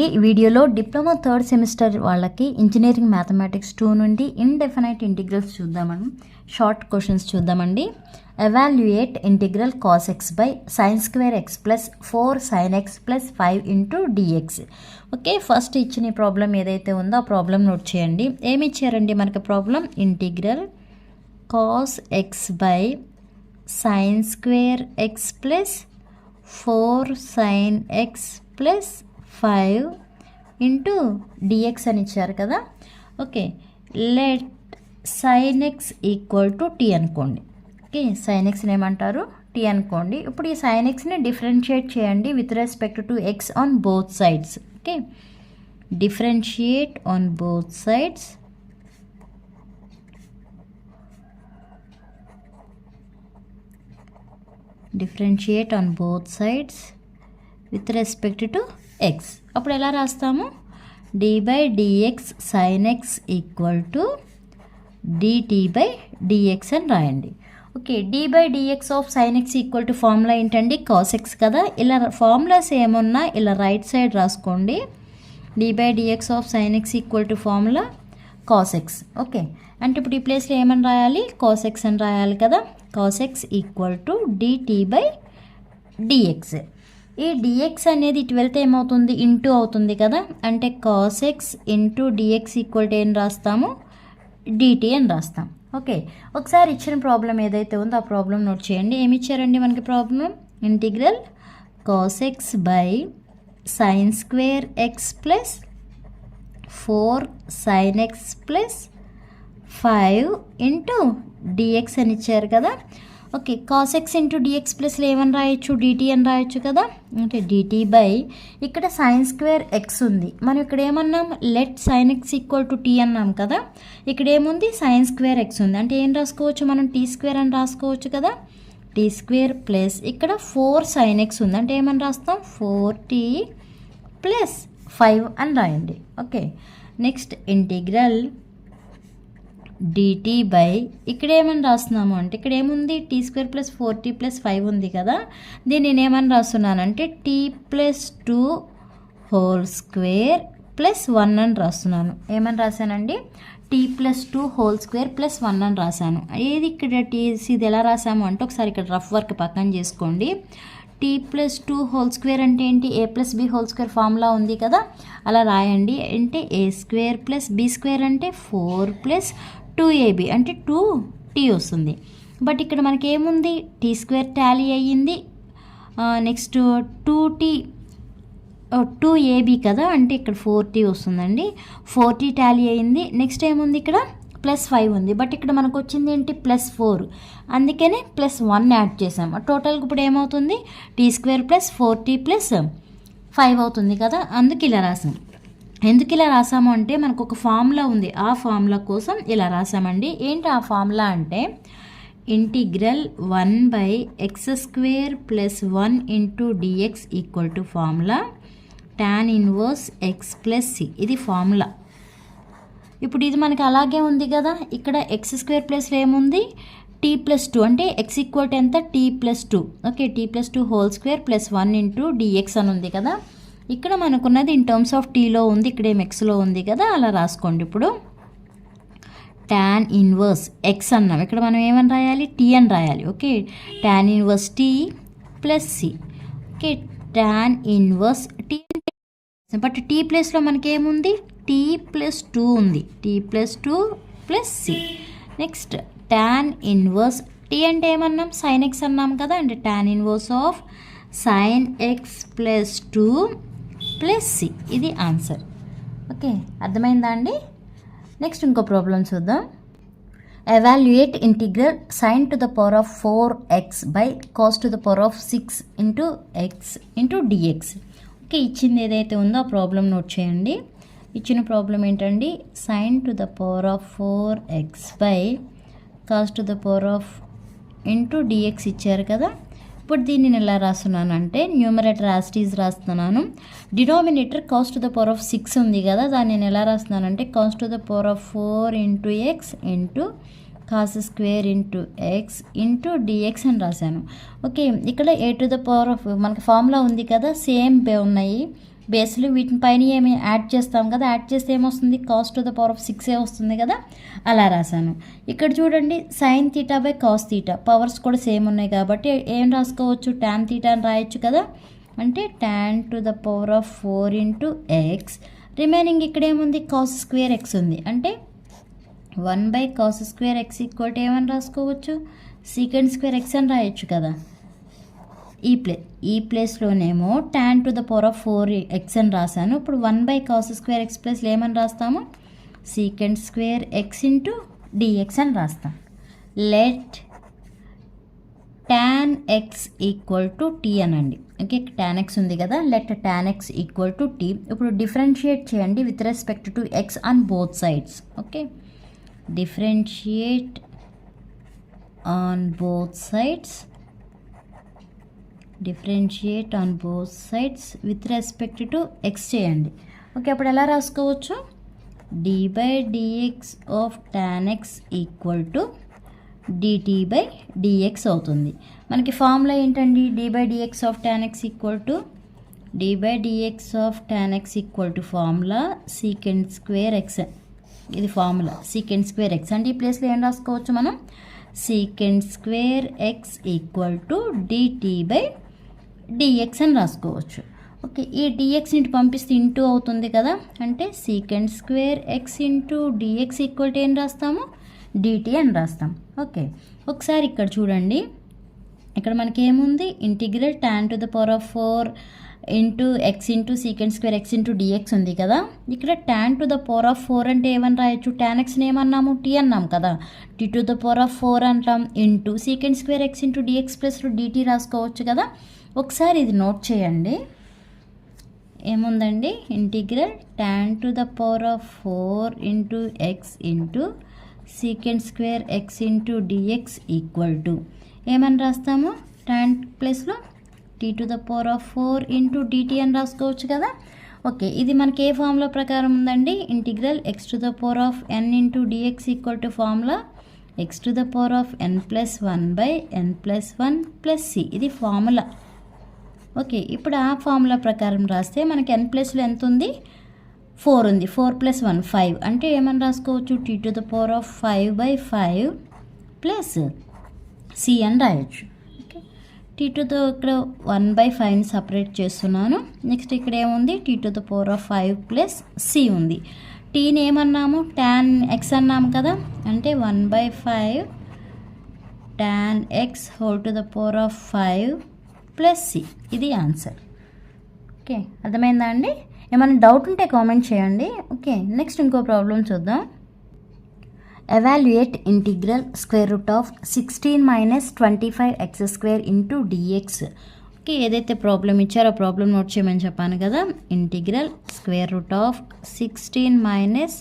ఈ వీడియోలో diploma third semester వాళ్ళకి ఇంజనీరింగ్ మ్యాథమెటిక్స్ 2 నుండి ఇండెఫినైట్ ఇంటిగ్రల్స్ చూద్దామండి. షార్ట్ క్వశ్చన్స్ చూద్దామండి. Evaluate integral cos X by sine square X plus 4 sine X plus 5 into dx. Okay, first ఇచ్చిన problem ఏదైతే ఉందో ఆ ప్రాబ్లం నోట్ చేయండి. ఏమి ఇచ్చారండి మనకి problem? Integral cos X by sine square X plus 4 sine X plus 5 into dx అని ఇచ్చారు కదా. Okay, let sine X equal to tea అనుకోండి. ఓకే, సైన్ ఎక్స్ని ఏమంటారు? టీ అనుకోండి. ఇప్పుడు ఈ సైన్ ఎక్స్ని డిఫరెన్షియేట్ చేయండి with respect to x on both sides. Okay, differentiate on both sides. Differentiate on both sides with respect to x. అప్పుడు ఎలా రాస్తాము? D by dx sine X equal to dt by dx అని రాయండి. Okay, d by dx of sine X equal to formula ఏంటండి? Cos x కదా. ఇలా formulas ఏమున్నా ఇలా రైట్ సైడ్ రాసుకోండి. D by dx of sine X equal to formula cos x. Okay, అంటే ఇప్పుడు ఈ ప్లేస్లో ఏమని రాయాలి? కాస్ ఎక్స్ అని రాయాలి కదా. Cos x equal to dt by dx. ఈ డిఎక్స్ అనేది ఇటు వెళ్తే ఏమవుతుంది? ఇంటూ అవుతుంది కదా. అంటే cos X into dx equal to ఏం రాస్తాము? డిటీ అని రాస్తాం. ఓకే, ఒకసారి ఇచ్చిన ప్రాబ్లం ఏదైతే ఉందో ఆ ప్రాబ్లం నోట్ చేయండి. ఏమి ఇచ్చారండి మనకి problem? Integral cos X by sine square X plus 4 sine X plus 5 into dx అని ఇచ్చారు కదా. Okay, cos X into dx ప్లస్లో ఏమని రాయొచ్చు? డిటీ అని రాయొచ్చు కదా. అంటే డిటీ బై ఇక్కడ సైన్ స్క్వేర్ ఎక్స్ ఉంది. మనం ఇక్కడ ఏమన్నాం? Let sine X equal to T అన్నాం కదా. ఇక్కడ ఏముంది? సైన్ స్క్వేర్ ఎక్స్ ఉంది. అంటే ఏం రాసుకోవచ్చు మనం? టీ స్క్వేర్ అని రాసుకోవచ్చు కదా. టీ స్క్వేర్ ప్లస్ ఇక్కడ 4 సైన్ ఎక్స్ ఉంది. అంటే ఏమని రాస్తాం? 4t ప్లస్ 5 అని రాయండి. Okay, next integral dt by ఇక్కడ ఏమని రాస్తున్నాము అంటే ఇక్కడ ఏముంది? Tea square plus 4t plus 5 ఉంది కదా. దీన్ని నేను ఏమని రాస్తున్నానంటే T plus 2 whole square plus 1 అని రాస్తున్నాను. ఏమని రాశానండి? T plus 2 whole square plus 1 అని రాశాను. ఏది ఇక్కడ ఇది ఎలా రాసాము అంటే ఒకసారి ఇక్కడ రఫ్ వర్క్ పక్కన చేసుకోండి. టీ ప్లస్ 2 హోల్ స్క్వేర్ అంటే ఏంటి? A plus B whole square formula ఉంది కదా, అలా రాయండి. అంటే A square plus B square అంటే 4 ప్లస్ 2ab అంటే 2t వస్తుంది. బట్ ఇక్కడ మనకి ఏముంది? టీ స్క్వేర్ టాలీ అయ్యింది. నెక్స్ట్ 2ab కదా, అంటే ఇక్కడ 4t వస్తుందండి. 4t టాలీ అయ్యింది. నెక్స్ట్ ఏముంది? ఇక్కడ ప్లస్ 5 ఉంది. బట్ ఇక్కడ మనకు వచ్చింది ఏంటి? ప్లస్ 4. అందుకనే ప్లస్ 1 యాడ్ చేసాము. టోటల్కి ఇప్పుడు ఏమవుతుంది? Tea square plus 4t plus 5 అవుతుంది కదా. అందుకు ఇలా రాసాం. ఎందుకు ఇలా రాసాము అంటే మనకు ఒక ఫార్ములా ఉంది. ఆ ఫార్ములా కోసం ఇలా రాసామండి. ఏంటి ఆ ఫార్ములా అంటే integral 1 by x square plus 1 into dx equal to formula tan inverse x plus c. ఇది ఫార్ములా. ఇప్పుడు ఇది మనకి అలాగే ఉంది కదా. ఇక్కడ ఎక్స్ స్క్వేర్ ప్లస్లో ఏముంది? టీ ప్లస్ 2 అంటే ఎక్స్ ఈక్వల్ టు ఎంత? T plus 2. Okay, t plus 2 whole square plus 1 into dx అని ఉంది కదా. ఇక్కడ మనకున్నది ఇన్ టర్మ్స్ ఆఫ్ టీలో ఉంది, ఇక్కడ ఏం ఎక్స్లో ఉంది కదా, అలా రాసుకోండి. ఇప్పుడు టాన్ ఇన్వర్స్ ఎక్స్ అన్నాం. ఇక్కడ మనం ఏమని రాయాలి? టీ అని రాయాలి. Okay, tan inverse t plus c. Okay, tan inverse t. But t ప్లేస్లో మనకి ఏముంది? టీ ప్లస్ 2 ఉంది. T plus 2 plus c. Next tan inverse t అంటే ఏమన్నాం? సైన్ ఎక్స్ అన్నాం కదా. అంటే tan inverse of sine X plus 2 plus c. ఇది ఆన్సర్. ఓకే, అర్థమైందా అండి? నెక్స్ట్ ఇంకో ప్రాబ్లం చూద్దాం. Evaluate integral sine to the power of 4x by cos to the power of 6 into X into dx. Okay, ఇచ్చింది ఏదైతే ఉందో ఆ problem note చేయండి. ఇచ్చిన ప్రాబ్లం ఏంటండి? Sine to the power of 4x by cos to the power of into dx ఇచ్చారు కదా. ఇప్పుడు దీన్ని నేను ఎలా రాస్తున్నానంటే న్యూమరేటర్ యాస్టీస్ రాస్తున్నాను. Denominator cos to the power of 6 ఉంది కదా, దాన్ని నేను ఎలా రాస్తున్నానంటే cos to the power of 4 into X into cos square into X into dx అని రాశాను. ఓకే, ఇక్కడ A to the power of మనకి ఫార్ములా ఉంది కదా, సేమ్ ఉన్నాయి. బేస్లు వీటిని పైన ఏమి యాడ్ చేస్తాం కదా, యాడ్ చేస్తే ఏమొస్తుంది cos to the power of 6 వస్తుంది కదా, అలా రాశాను. ఇక్కడ చూడండి sine theta by cos theta powers కూడా సేమ్ ఉన్నాయి కాబట్టి ఏం రాసుకోవచ్చు, ట్యాన్ తీటా అని రాయొచ్చు కదా, అంటే tan to the power of 4 into X. Remaining ఇక్కడ ఏముంది కాస్ స్క్వేర్ ఎక్స్ ఉంది, అంటే 1 by cos square X equal to ఏమని రాసుకోవచ్చు, సీకెండ్ స్క్వేర్ ఎక్స్ అని రాయొచ్చు కదా. ఈ ప్లేస్లోనేమో tan to the power of 4 X అని రాశాను. ఇప్పుడు 1 బై కాస్ స్క్వేర్ ఎక్స్ ప్లేస్లో ఏమని రాస్తాము, secant square x into dx అని రాస్తాం. Let tan x equal to t అనండి. ఓకే, ట్యాన్ ఎక్స్ ఉంది కదా, let tan x equal to t. ఇప్పుడు డిఫరెన్షియేట్ చేయండి with respect to x on both sides. Okay, differentiate on both sides, differentiate on both sides with respect to x చేయండి. Okay, అప్పుడు ఎలా రాసుకోవచ్చు, d by dx of tan x equal to dt by dx అవుతుంది. మనకి formula ఏంటండి, d by dx of tan x equal to d by dx of tan x equal to formula secant square x. ఇది formula secant square x అంటే ఈ ప్లేస్లో ఏం రాసుకోవచ్చు మనం, secant square X equal to dt by dx అని రాసుకోవచ్చు. Okay, ఈ డిఎక్స్ ఇంటి పంపిస్తే ఇంటూ అవుతుంది కదా, అంటే secant square x into dx equal to ఏం రాస్తాము, డిటీ అని రాస్తాం. ఓకే, ఒకసారి ఇక్కడ చూడండి, ఇక్కడ మనకి ఏముంది, integral tan to the power of 4 into X into secant square x into dx ఉంది కదా. ఇక్కడ tan to the power of 4 అంటే ఏమని రాయొచ్చు, ట్యాన్ ఎక్స్ని ఏమన్నాము, టీ అన్నాం కదా, t to the power of 4 అంటాం into secant square x into dx ప్లస్లో డిటీ రాసుకోవచ్చు కదా. ఒకసారి ఇది నోట్ చేయండి, ఏముందండి, integral tan to the power of 4 into X into secant square x into dx equal to ఏమని రాస్తాము, ట్యాన్ ప్లస్లో t to the power of 4 into dt అని రాసుకోవచ్చు కదా. ఓకే, ఇది మనకి ఏ ఫార్ములా ప్రకారం ఉందండి, integral x to the power of n into dx equal to formula x to the power of n plus 1 by n plus 1 plus c. ఇది formula. Okay, ఇప్పుడు ఆ ఫార్ములా ప్రకారం రాస్తే మనకి ఎన్ ప్లస్లో ఎంత ఉంది, 4 ఉంది, 4 ప్లస్ 1 5 అంటే ఏమని రాసుకోవచ్చు, t to the power of 5 by 5 plus c అని రాయొచ్చు. ఓకే, టీ టు ద ఇక్కడ 1 బై 5ని సపరేట్ చేస్తున్నాను. నెక్స్ట్ ఇక్కడ ఏముంది, t to the power of 5 plus c ఉంది. టీని ఏమన్నాము, ట్యాన్ ఎక్స్ అన్నాము కదా, అంటే 1 by 5 tan x whole to the power of 5 plus c. ఇది ఆన్సర్. ఓకే, అర్థమైందా అండి, ఏమైనా డౌట్ ఉంటే కామెంట్ చేయండి. ఓకే, నెక్స్ట్ ఇంకో ప్రాబ్లం చూద్దాం. Evaluate integral square root of 16 minus 25 x square into dx. Okay, ఏదైతే ప్రాబ్లం ఇచ్చారో ఆ ప్రాబ్లం నోట్ చేయమని చెప్పాను కదా. Integral square root of 16 minus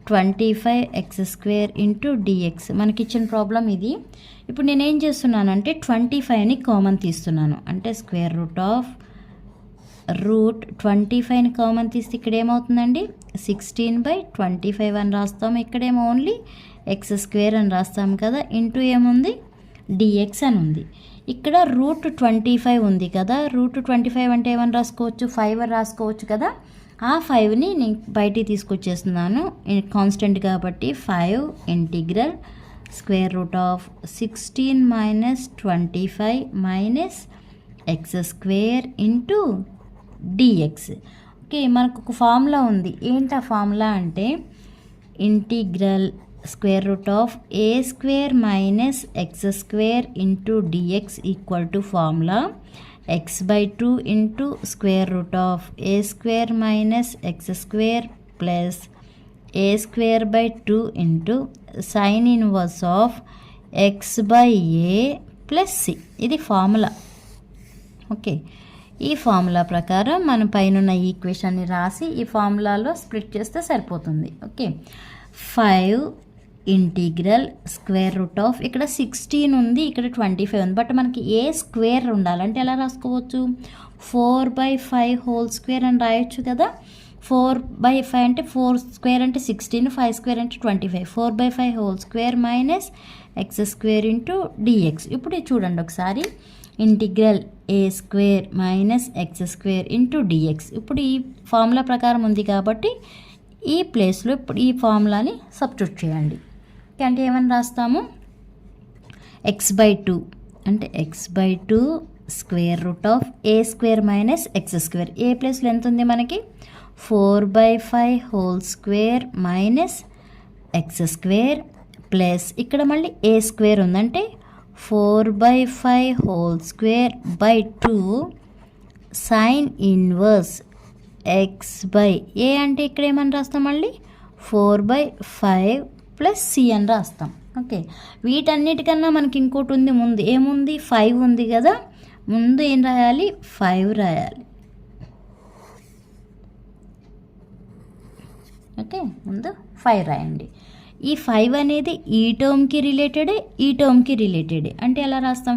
25 x square into dx మనకి ఇచ్చిన ప్రాబ్లం ఇది. ఇప్పుడు నేనేం చేస్తున్నానంటే 25ని కామన్ తీస్తున్నాను, అంటే స్క్వేర్ రూట్ ఆఫ్ రూట్ 25ని కామన్ తీస్తే ఇక్కడ ఏమవుతుందండి, 16 బై 25 అని రాస్తాము. ఇక్కడేమో ఓన్లీ ఎక్స్ స్క్వేర్ అని రాస్తాము కదా, ఇంటూ ఏముంది, డిఎక్స్ అని ఉంది. ఇక్కడ రూట్ 25 ఉంది కదా, రూట్ 25 అంటే ఏమని రాసుకోవచ్చు, 5 అని రాసుకోవచ్చు కదా. ఆ 5ని నేను బయటికి తీసుకొచ్చేస్తున్నాను, కాన్స్టెంట్ కాబట్టి 5 integral square root of 16 minus 25 minus X square into dx. Okay, మనకు ఒక ఫార్ములా ఉంది. ఏంటి ఆ ఫార్ములా అంటే integral square root of A square minus X square into dx equal to formula x by 2 into square root of A square minus X square plus a square by 2 into sine inverse of x by a plus c. ఇది formula. Okay, ఈ formula ప్రకారం మనం పైన ఈక్వేషన్ని రాసి ఈ ఫార్ములాలో split చేస్తే సరిపోతుంది. Okay, 5 integral square root of ఇక్కడ 16 ఉంది, ఇక్కడ 25 ఉంది, బట్ మనకి ఏ స్క్వేర్ ఉండాలంటే ఎలా రాసుకోవచ్చు, 4/5 హోల్ స్క్వేర్ అని రాయొచ్చు కదా. 4/5 అంటే 4 స్క్వేర్ అంటే 16, 5 స్క్వేర్ అంటే 25, 4/5 whole square minus X square into DX. ఇప్పుడు ఇది చూడండి ఒకసారి, integral A square minus X square into DX. ఇప్పుడు ఈ ఫార్ములా ప్రకారం ఉంది కాబట్టి ఈ ప్లేస్లో ఇప్పుడు ఈ ఫార్ములాని సబ్స్టిట్యూట్ చేయండి. అంటే ఏమని రాస్తాము, x/2 అంటే x/2 square root of A square minus X square. A ప్లేస్లో ఎంత ఉంది మనకి, 4/5 whole square minus X square plus ఇక్కడ మళ్ళీ ఏ స్క్వేర్ ఉందంటే 4/5 whole square by 2 sine inverse x/a అంటే ఇక్కడ ఏమని రాస్తాం, మళ్ళీ 4/5 ప్లస్ సి అని రాస్తాం. ఓకే, వీటన్నిటికన్నా మనకి ఇంకోటి ఉంది, ముందు ఏముంది, 5 ఉంది కదా, ముందు ఏం రాయాలి, 5 రాయాలి. ఓకే, ముందు 5 రాయండి. ఈ 5 అనేది ఈ టర్మ్కి రిలేటెడే, ఈ టర్మ్కి రిలేటెడే. అంటే ఎలా రాస్తాం,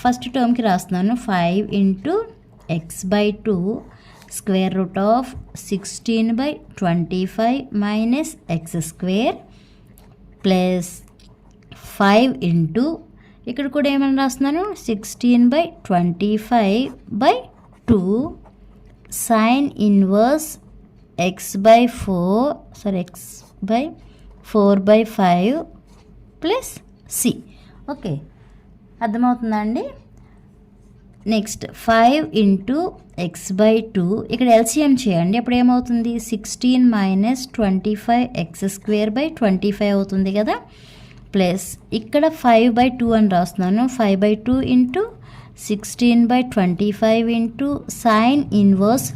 ఫస్ట్ టర్మ్కి రాస్తున్నాను, 5 into x/2 square root of 16/25 minus X square plus 5 into ఇక్కడ కూడా ఏమని రాస్తున్నాను, 16/25/2 sine inverse x/4/5 plus c. Okay, అర్థమవుతుందా అండి? నెక్స్ట్ 5 ఇంటూ x/2 ఇక్కడ ఎల్సిఎం చేయండి. అప్పుడు ఏమవుతుంది, 16 మైనస్ 25 ఎక్స్ స్క్వేర్ బై 25 అవుతుంది కదా, ప్లస్ ఇక్కడ 5/2 అని రాస్తున్నాను, 5/2 ఇంటూ 16/25 ఇంటూ సైన్ ఇన్వర్స్.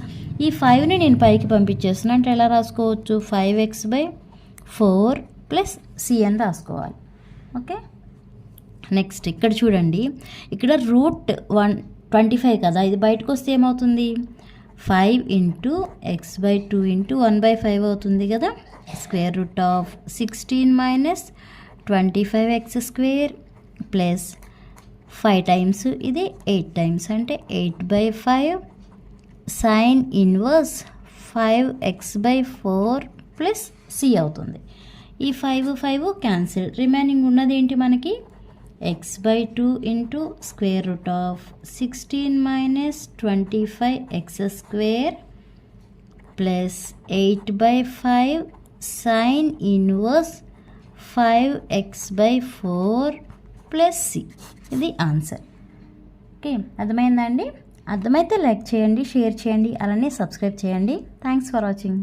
ఈ 5ని నేను పైకి పంపించేస్తున్నాను, అంటే ఎలా రాసుకోవచ్చు, 5x/4 ప్లస్ సి అని రాసుకోవాలి. ఓకే, నెక్స్ట్ ఇక్కడ చూడండి, ఇక్కడ √125 కదా, ఇది బయటకు వస్తే ఏమవుతుంది, 5 ఇంటూ x/2 ఇంటూ 1/5 అవుతుంది కదా, square root of 16 minus 25 x square plus 5 times ఇది 8 టైమ్స్ అంటే 8/5 sine inverse 5x/4 plus C అవుతుంది. ఈ 5 క్యాన్సిల్, రిమైనింగ్ ఉన్నది ఏంటి మనకి, x/2 into square root of 16 minus 25 x square plus 8/5 sine inverse 5x/4 plus c. ఇది ఆన్సర్. ఓకే, అర్థమైందా అండి? అర్థమైతే లైక్ చేయండి, షేర్ చేయండి, అలానే సబ్స్క్రైబ్ చేయండి. Thanks for watching.